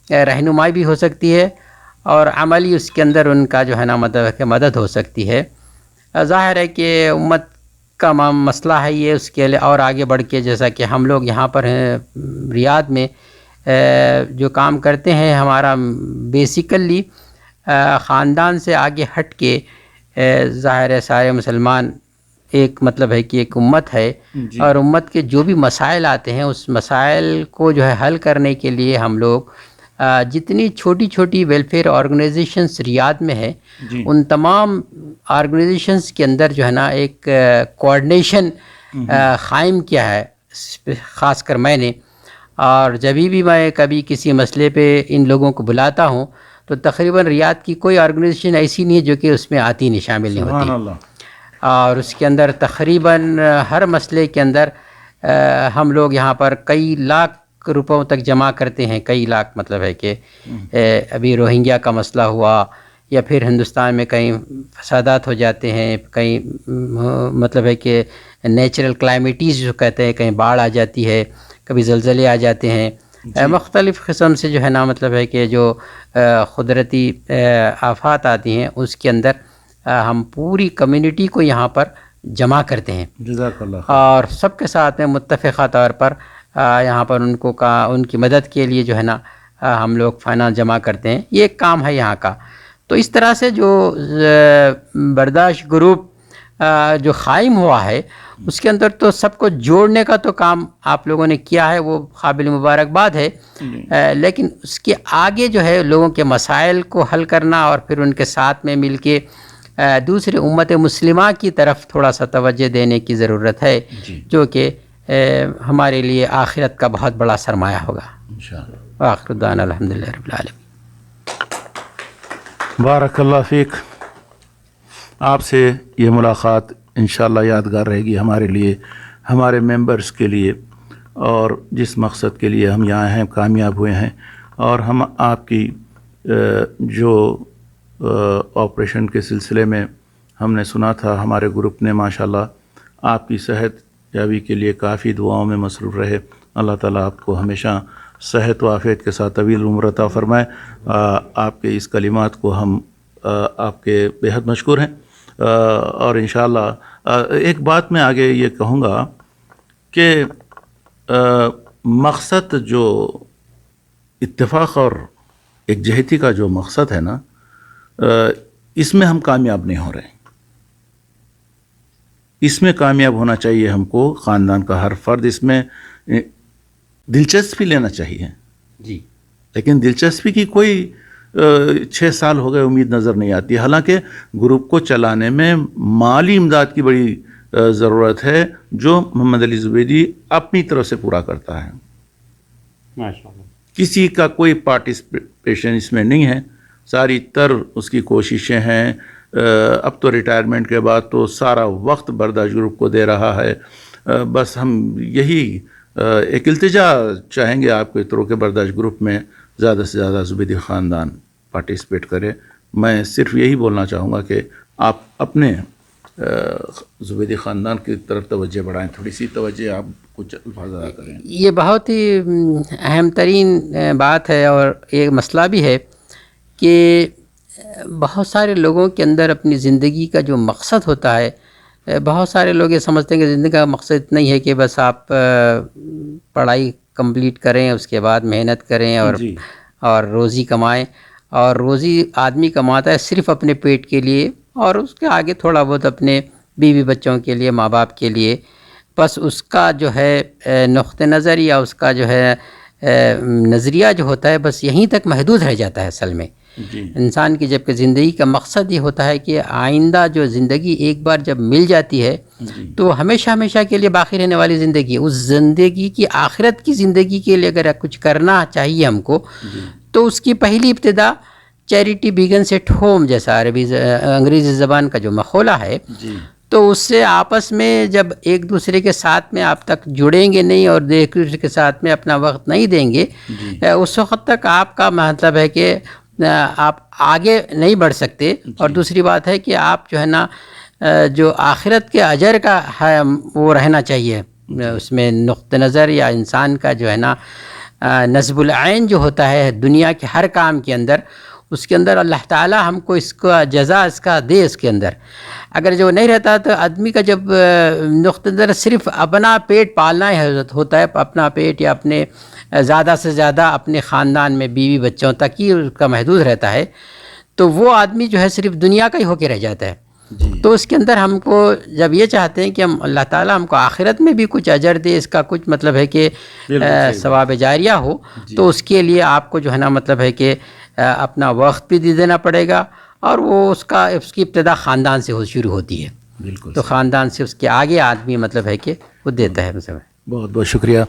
رہنمائی بھی ہو سکتی ہے، اور عملی اس کے اندر ان کا جو ہے نا مدد ہو سکتی ہے. ظاہر ہے کہ امت کا مسئلہ ہے یہ، اس کے لیے اور آگے بڑھ کے جیسا کہ ہم لوگ یہاں پر ہیں ریاض میں جو کام کرتے ہیں، ہمارا بیسیکلی خاندان سے آگے ہٹ کے ظاہر ہے سارے مسلمان ایک مطلب ہے کہ ایک امت ہے. اور امت کے جو بھی مسائل آتے ہیں اس مسائل کو جو ہے حل کرنے کے لیے ہم لوگ جتنی چھوٹی چھوٹی ویلفیئر آرگنائزیشنس ریاض میں ہے ان تمام آرگنائزیشنس کے اندر جو ہے نا ایک کوآرڈینیشن قائم کیا ہے، خاص کر میں نے. اور جب بھی میں کبھی کسی مسئلے پہ ان لوگوں کو بلاتا ہوں تو تقریباً ریاض کی کوئی آرگنائزیشن ایسی نہیں ہے جو کہ اس میں آتی نہیں، شامل نہیں ہوتی. اور اس کے اندر تقریباً ہر مسئلے کے اندر ہم لوگ یہاں پر کئی لاکھ روپوں تک جمع کرتے ہیں. کئی لاکھ مطلب ہے کہ ابھی روہنگیا کا مسئلہ ہوا، یا پھر ہندوستان میں کہیں فسادات ہو جاتے ہیں، کہیں مطلب ہے کہ نیچرل کلائمیٹیز جو کہتے ہیں، کہیں باڑھ آ جاتی ہے، کبھی زلزلے آ جاتے ہیں، مختلف قسم سے جو ہے نا مطلب ہے کہ جو قدرتی آفات آتی ہیں اس کے اندر ہم پوری کمیونٹی کو یہاں پر جمع کرتے ہیں. جزاک اللہ. اور سب کے ساتھ میں متفقہ طور پر یہاں پر ان کی مدد کے لیے جو ہے نا ہم لوگ فائنانس جمع کرتے ہیں. یہ ایک کام ہے یہاں کا. تو اس طرح سے جو برداشت گروپ جو قائم ہوا ہے اس کے اندر تو سب کو جوڑنے کا تو کام آپ لوگوں نے کیا ہے، وہ قابل مبارکباد ہے. لیکن اس کے آگے جو ہے لوگوں کے مسائل کو حل کرنا، اور پھر ان کے ساتھ میں مل کے دوسرے امت مسلمہ کی طرف تھوڑا سا توجہ دینے کی ضرورت ہے، جو کہ ہمارے لیے آخرت کا بہت بڑا سرمایہ ہوگا. انشاءاللہ. وآخر دعوانا الحمدللہ رب العالمین. بارک اللہ فیک. آپ سے یہ ملاقات انشاءاللہ یادگار رہے گی ہمارے لیے، ہمارے ممبرز کے لیے، اور جس مقصد کے لیے ہم یہاں ہیں کامیاب ہوئے ہیں. اور ہم آپ کی جو آپریشن کے سلسلے میں ہم نے سنا تھا، ہمارے گروپ نے ماشاءاللہ آپ کی صحت یابی کے لیے کافی دعاؤں میں مصروف رہے. اللہ تعالیٰ آپ کو ہمیشہ صحت و عافیت کے ساتھ طویل عمر عطا فرمائے. آپ کے اس کلمات کو ہم آپ کے بہت مشکور ہیں. اور انشاءاللہ ایک بات میں آگے یہ کہوں گا کہ مقصد جو اتفاق اور یکجہتی کا جو مقصد ہے نا، اس میں ہم کامیاب نہیں ہو رہے. اس میں کامیاب ہونا چاہیے ہم کو. خاندان کا ہر فرد اس میں دلچسپی لینا چاہیے. جی. لیکن دلچسپی کی کوئی 6 سال ہو گئے امید نظر نہیں آتی. حالانکہ گروپ کو چلانے میں مالی امداد کی بڑی ضرورت ہے، جو محمد علی زبیدی اپنی طرف سے پورا کرتا ہے. ماشاءاللہ. کسی کا کوئی پارٹیسپیشن اس میں نہیں ہے. ساری تر اس کی کوششیں ہیں اب تو ریٹائرمنٹ کے بعد تو سارا وقت برداشت گروپ کو دے رہا ہے. بس ہم یہی ایک التجا چاہیں گے آپ کے طرح کے برداشت گروپ میں زیادہ سے زیادہ زبیدی خاندان پارٹیسپیٹ کرے. میں صرف یہی بولنا چاہوں گا کہ آپ اپنے زبیدی خاندان کی طرف توجہ بڑھائیں, تھوڑی سی توجہ آپ کچھ الفاظ ادا کریں. یہ بہت ہی اہم ترین بات ہے, اور ایک مسئلہ بھی ہے کہ بہت سارے لوگوں کے اندر اپنی زندگی کا جو مقصد ہوتا ہے, بہت سارے لوگ یہ سمجھتے ہیں کہ زندگی کا مقصد اتنا ہی ہے کہ بس آپ پڑھائی کمپلیٹ کریں, اس کے بعد محنت کریں اور روزی کمائیں. اور روزی آدمی کماتا ہے صرف اپنے پیٹ کے لیے, اور اس کے آگے تھوڑا بہت اپنے بیوی بچوں کے لیے, ماں باپ کے لیے. بس اس کا جو ہے نقطہ نظر یا اس کا جو ہے نظریہ جو ہوتا ہے بس یہیں تک محدود رہ جاتا ہے اصل میں. انسان کی جبکہ زندگی کا مقصد یہ ہوتا ہے کہ آئندہ جو زندگی ایک بار جب مل جاتی ہے تو ہمیشہ ہمیشہ کے لیے باقی رہنے والی زندگی, اس زندگی کی آخرت کی زندگی کے لیے اگر کچھ کرنا چاہیے ہم کو, تو اس کی پہلی ابتدا چیریٹی بیگنس ایٹ ہوم جیسا انگریزی زبان کا جو مقولہ ہے, تو اس سے آپس میں جب ایک دوسرے کے ساتھ میں آپ تک جڑیں گے نہیں اور ایک دوسرے کے ساتھ میں اپنا وقت نہیں دیں گے, اس وقت تک آپ کا مطلب ہے کہ آپ آگے نہیں بڑھ سکتے. اور دوسری بات ہے کہ آپ جو ہے نا جو آخرت کے اجر کا ہے وہ رہنا چاہیے, اس میں نقطہ نظر یا انسان کا جو ہے نا نصب العین جو ہوتا ہے دنیا کے ہر کام کے اندر, اس کے اندر اللہ تعالی ہم کو اس کا جزا اس کا دے. اس کے اندر اگر جو نہیں رہتا تو آدمی کا جب نقطہ نظر صرف اپنا پیٹ پالنا ہی ہوتا ہے, اپنا پیٹ یا اپنے زیادہ سے زیادہ اپنے خاندان میں بیوی بچوں تک ہی اس کا محدود رہتا ہے, تو وہ آدمی جو ہے صرف دنیا کا ہی ہو کے رہ جاتا ہے. تو اس کے اندر ہم کو جب یہ چاہتے ہیں کہ ہم اللہ تعالیٰ ہم کو آخرت میں بھی کچھ اجر دے, اس کا کچھ مطلب ہے کہ ثواب جاریہ ہو, تو اس کے لیے آپ کو جو ہے نا مطلب ہے کہ اپنا وقت بھی دے دینا پڑے گا, اور وہ اس کی ابتدا خاندان سے شروع ہوتی ہے. تو خاندان سے اس کے آگے آدمی مطلب ہے کہ وہ دیتا ہے. بہت بہت شکریہ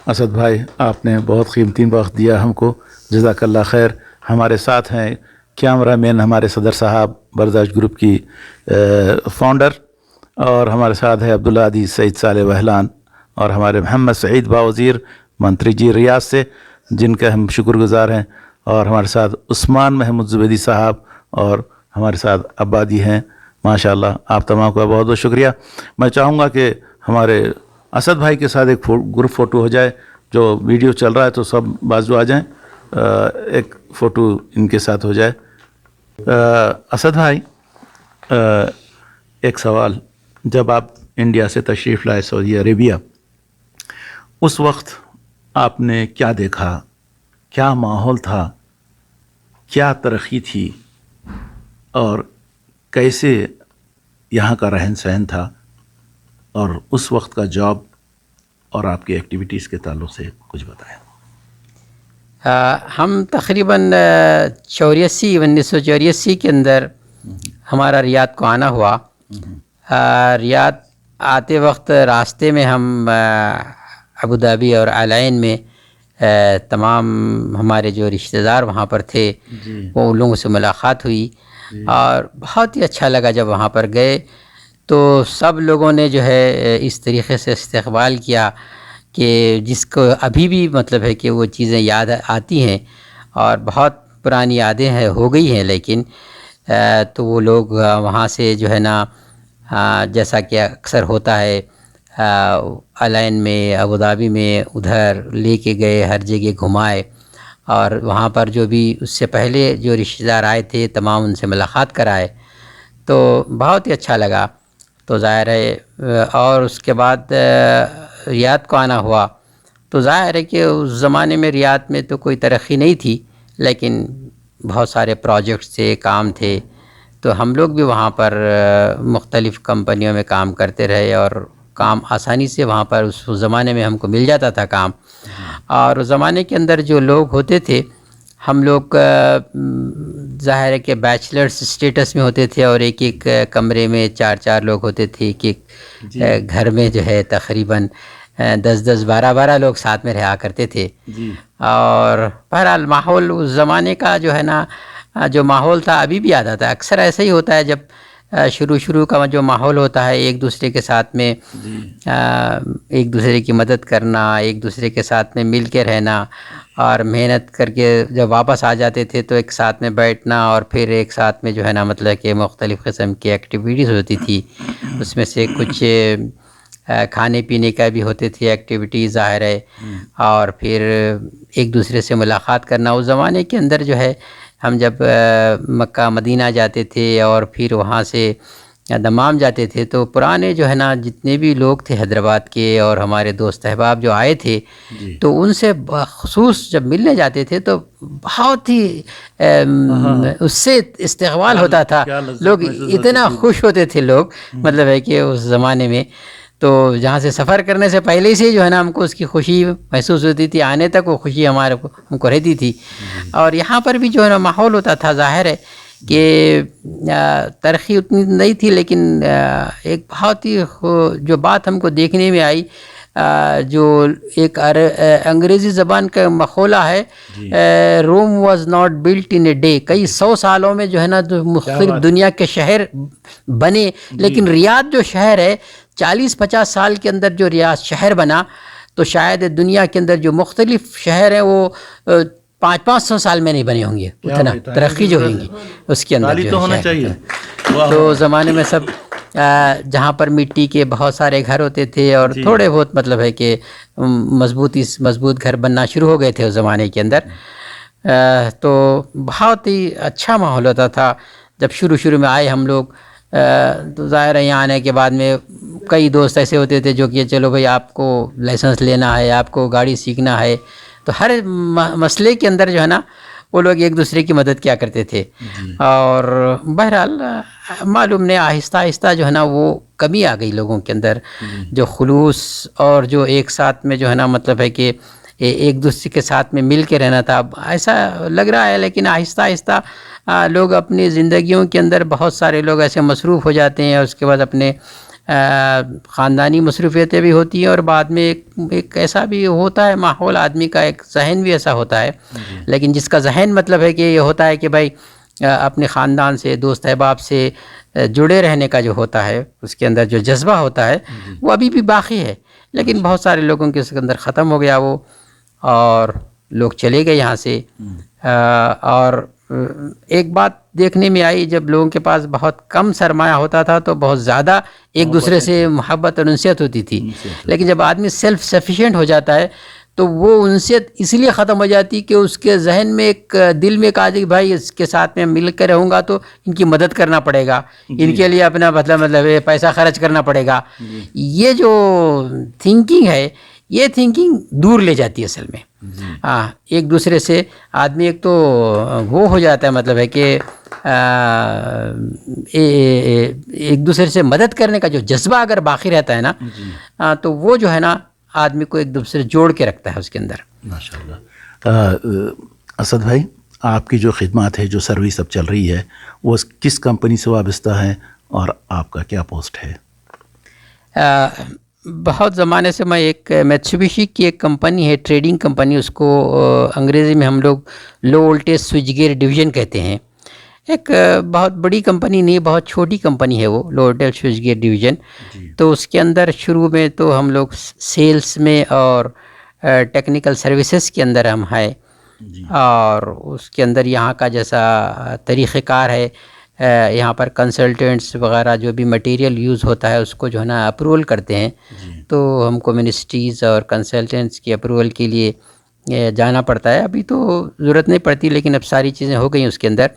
اسد بھائی, آپ نے بہت قیمتی وقت دیا ہم کو, جزاک اللہ خیر. ہمارے ساتھ ہیں کیمرہ مین ہمارے صدر صاحب برداشت گروپ کی فاؤنڈر, اور ہمارے ساتھ ہے عبدالعادی سعید صالح وہلان, اور ہمارے محمد سعید باوزیر منتری جی ریاض سے, جن کا ہم شکر گزار ہیں. اور ہمارے ساتھ عثمان محمود زبیدی صاحب, اور ہمارے ساتھ عبادی ہیں. ماشاءاللہ آپ تمام کا بہت بہت شکریہ. میں چاہوں گا کہ ہمارے اسد بھائی کے ساتھ ایک گروپ فوٹو ہو جائے. جو ویڈیو چل رہا ہے تو سب بازو آ جائیں, ایک فوٹو ان کے ساتھ ہو جائے. اسد بھائی, ایک سوال, جب آپ انڈیا سے تشریف لائے سعودی عربیہ, اس وقت آپ نے کیا دیکھا, کیا ماحول تھا, کیا ترقی تھی, اور کیسے یہاں کا رہن سہن تھا, اور اس وقت کا جاب اور آپ کی ایکٹیویٹیز کے تعلق سے کچھ بتائیں. ہم تقریباً 1984 کے اندر ہمارا ریاض کو آنا ہوا. ریاض آتے وقت راستے میں ہم ابوظہبی اور العین میں تمام ہمارے جو رشتہ دار وہاں پر تھے وہ ان لوگوں سے ملاقات ہوئی, اور بہت ہی اچھا لگا. جب وہاں پر گئے تو سب لوگوں نے جو ہے اس طریقے سے استقبال کیا کہ جس کو ابھی بھی مطلب ہے کہ وہ چیزیں یاد آتی ہیں, اور بہت پرانی یادیں ہیں ہو گئی ہیں. لیکن تو وہ لوگ وہاں سے جو ہے نا جیسا کہ اکثر ہوتا ہے العین میں ابوظہبی میں ادھر لے کے گئے, ہر جگہ گھمائے, اور وہاں پر جو بھی اس سے پہلے جو رشتہ دار آئے تھے تمام ان سے ملاقات کرائے, تو بہت ہی اچھا لگا. تو ظاہر ہے, اور اس کے بعد ریاض کو آنا ہوا, تو ظاہر ہے کہ اس زمانے میں ریاض میں تو کوئی ترقی نہیں تھی, لیکن بہت سارے پروجیکٹس تھے, کام تھے. تو ہم لوگ بھی وہاں پر مختلف کمپنیوں میں کام کرتے رہے, اور کام آسانی سے وہاں پر اس زمانے میں ہم کو مل جاتا تھا کام. اور اس زمانے کے اندر جو لوگ ہوتے تھے, ہم لوگ ظاہر ہے کہ بیچلرس اسٹیٹس میں ہوتے تھے, اور ایک ایک کمرے میں 4 لوگ ہوتے تھے. ایک گھر میں جو ہے تقریباً 10 12 لوگ ساتھ میں رہا کرتے تھے. اور بہرحال ماحول اس زمانے کا جو ہے نا جو ماحول تھا ابھی بھی یاد آتا ہے. اکثر ایسا ہی ہوتا ہے جب شروع کا جو ماحول ہوتا ہے ایک دوسرے کے ساتھ میں ایک دوسرے کی مدد کرنا, ایک دوسرے کے ساتھ میں مل کے رہنا, اور محنت کر کے جب واپس آ جاتے تھے تو ایک ساتھ میں بیٹھنا, اور پھر ایک ساتھ میں جو ہے نا مطلب کہ مختلف قسم کی ایکٹیویٹیز ہوتی تھی. اس میں سے کچھ کھانے پینے کا بھی ہوتے تھے ایکٹیویٹیز ظاہر ہے, اور پھر ایک دوسرے سے ملاقات کرنا. اس زمانے کے اندر جو ہے ہم جب مکہ مدینہ جاتے تھے اور پھر وہاں سے دمام جاتے تھے تو پرانے جو ہے نا جتنے بھی لوگ تھے حیدرآباد کے اور ہمارے دوست احباب جو آئے تھے تو ان سے بخصوص جب ملنے جاتے تھے تو بہت ہی اس سے استقبال ہوتا تھا. لوگ اتنا خوش ہوتے تھے لوگ, مطلب ہے کہ اس زمانے میں تو جہاں سے سفر کرنے سے پہلے سے جو ہے نا ہم کو اس کی خوشی محسوس ہوتی تھی, آنے تک وہ خوشی ہم کو رہتی تھی. اور یہاں پر بھی جو ہے نا ماحول ہوتا تھا, ظاہر ہے کہ ترقی اتنی نہیں تھی, لیکن ایک بہت ہی جو بات ہم کو دیکھنے میں آئی, جو ایک انگریزی زبان کا مقولہ ہے, Rome was not built in a day. کئی 100 سالوں میں جو ہے نا مختلف دنیا کے شہر بنے, لیکن ریاض جو شہر ہے 40-50 سال کے اندر جو ریاض شہر بنا, تو شاید دنیا کے اندر جو مختلف شہر ہیں وہ 500 سال میں نہیں بنے ہوں گے. اتنا ترقی جو ہوگی اس کے اندر جو ہونا چاہیے. تو زمانے میں سب جہاں پر مٹی کے بہت سارے گھر ہوتے تھے اور تھوڑے بہت مطلب ہے کہ مضبوط گھر بننا شروع ہو گئے تھے اس زمانے کے اندر. تو بہت ہی اچھا ماحول ہوتا تھا. جب شروع میں آئے ہم لوگ تو ظاہر ہے یہاں آنے کے بعد میں کئی دوست ایسے ہوتے تھے جو کہ چلو بھائی آپ کو لائسنس لینا ہے, آپ کو گاڑی سیکھنا ہے, تو ہر مسئلے کے اندر جو ہے نا وہ لوگ ایک دوسرے کی مدد کیا کرتے تھے. اور بہرحال معلوم نہیں آہستہ جو ہے نا وہ کمی آ گئی لوگوں کے اندر, جو خلوص اور جو ایک ساتھ میں جو ہے نا مطلب ہے کہ ایک دوسرے کے ساتھ میں مل کے رہنا تھا, ایسا لگ رہا ہے. لیکن آہستہ لوگ اپنی زندگیوں کے اندر بہت سارے لوگ ایسے مصروف ہو جاتے ہیں, اور اس کے بعد اپنے خاندانی مصروفیتیں بھی ہوتی ہیں, اور بعد میں ایک ایسا بھی ہوتا ہے ماحول, آدمی کا ایک ذہن بھی ایسا ہوتا ہے. لیکن جس کا ذہن مطلب ہے کہ یہ ہوتا ہے کہ بھائی اپنے خاندان سے دوست احباب سے جڑے رہنے کا جو ہوتا ہے, اس کے اندر جو جذبہ ہوتا ہے وہ ابھی بھی باقی ہے. لیکن بہت سارے لوگوں کے اس کے اندر ختم ہو گیا وہ, اور لوگ چلے گئے یہاں سے. اور ایک بات دیکھنے میں آئی, جب لوگوں کے پاس بہت کم سرمایہ ہوتا تھا تو بہت زیادہ ایک دوسرے سے محبت اور انسیت ہوتی تھی. لیکن جب آدمی سیلف سفیشینٹ ہو جاتا ہے تو وہ انسیت اس لیے ختم ہو جاتی کہ اس کے ذہن میں ایک دل میں کہا کہ بھائی اس کے ساتھ میں مل کر رہوں گا تو ان کی مدد کرنا پڑے گا, ان کے لیے اپنا مطلب پیسہ خرچ کرنا پڑے گا. یہ جو تھنکنگ ہے یہ تھنکنگ دور لے جاتی ہے اصل میں. ایک دوسرے سے آدمی ایک تو وہ ہو جاتا ہے, مطلب ہے کہ ایک دوسرے سے مدد کرنے کا جو جذبہ اگر باقی رہتا ہے نا تو وہ جو ہے نا آدمی کو ایک دوسرے سے جوڑ کے رکھتا ہے اس کے اندر. ماشاءاللہ. اسد بھائی, آپ کی جو خدمات ہے, جو سروس اب چل رہی ہے, وہ کس کمپنی سے وابستہ ہے اور آپ کا کیا پوسٹ ہے؟ بہت زمانے سے میں ایک میتسوبیشی کی ایک کمپنی ہے, ٹریڈنگ کمپنی, اس کو انگریزی میں ہم لوگ low voltage switch gear division کہتے ہیں. ایک بہت بڑی کمپنی نہیں, بہت چھوٹی کمپنی ہے وہ low voltage switch gear division. تو اس کے اندر شروع میں تو ہم لوگ سیلس میں اور ٹیکنیکل سروسز کے اندر ہم ہیں, اور اس کے اندر یہاں کا جیسا طریقہ کار ہے, یہاں پر کنسلٹنٹس وغیرہ جو بھی مٹیریل یوز ہوتا ہے اس کو جو ہے نا اپروول کرتے ہیں. تو ہم کو منسٹریز اور کنسلٹنٹس کی اپروول کے لیے جانا پڑتا ہے. ابھی تو ضرورت نہیں پڑتی, لیکن اب ساری چیزیں ہو گئی اس کے اندر.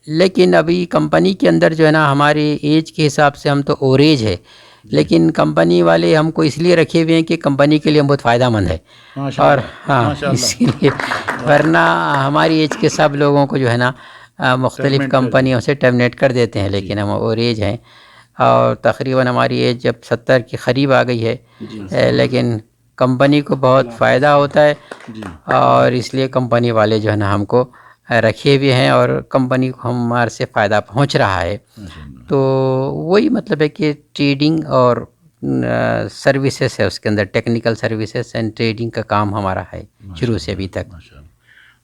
لیکن ابھی کمپنی کے اندر جو ہے نا ہمارے ایج کے حساب سے ہم تو اوریج ہے, لیکن کمپنی والے ہم کو اس لیے رکھے ہوئے ہیں کہ کمپنی کے لیے بہت فائدہ مند ہے. اور ہاں اس لیے, ورنہ ہماری ایج کے سب لوگوں کو جو ہے نا مختلف کمپنیوں سے ٹرمینیٹ کر دیتے ہیں. لیکن ہم اوریج ہیں اور تقریباً ہماری ایج جب 70 کے قریب آ گئی ہے, لیکن کمپنی کو بہت فائدہ ہوتا ہے, اور اس لیے کمپنی والے جو ہے نا ہم کو رکھے ہوئے ہیں, اور کمپنی کو ہمارے سے فائدہ پہنچ رہا ہے. تو وہی مطلب ہے کہ ٹریڈنگ اور سروسز ہے, اس کے اندر ٹیکنیکل سروسز اینڈ ٹریڈنگ کا کام ہمارا ہے شروع سے ابھی تک.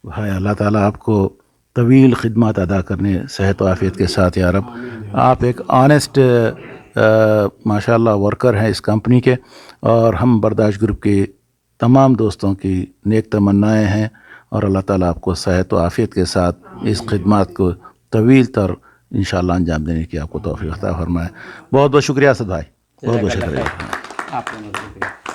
بھائی اللہ تعالیٰ آپ کو طویل خدمات ادا کرنے صحت و عافیت کے ساتھ یا رب. آپ ایک آنیسٹ ماشاء اللہ ورکر ہیں اس کمپنی کے, اور ہم برداشت گروپ کے تمام دوستوں کی نیک تمنائیں ہیں, اور اللہ تعالیٰ آپ کو صحت و عافیت کے ساتھ اس خدمات کو طویل تر انشاءاللہ انجام دینے کی آپ کو توفیق عطا فرمائے. بہت بہت شکریہ اسد بھائی, بہت بہت شکریہ. آپ کو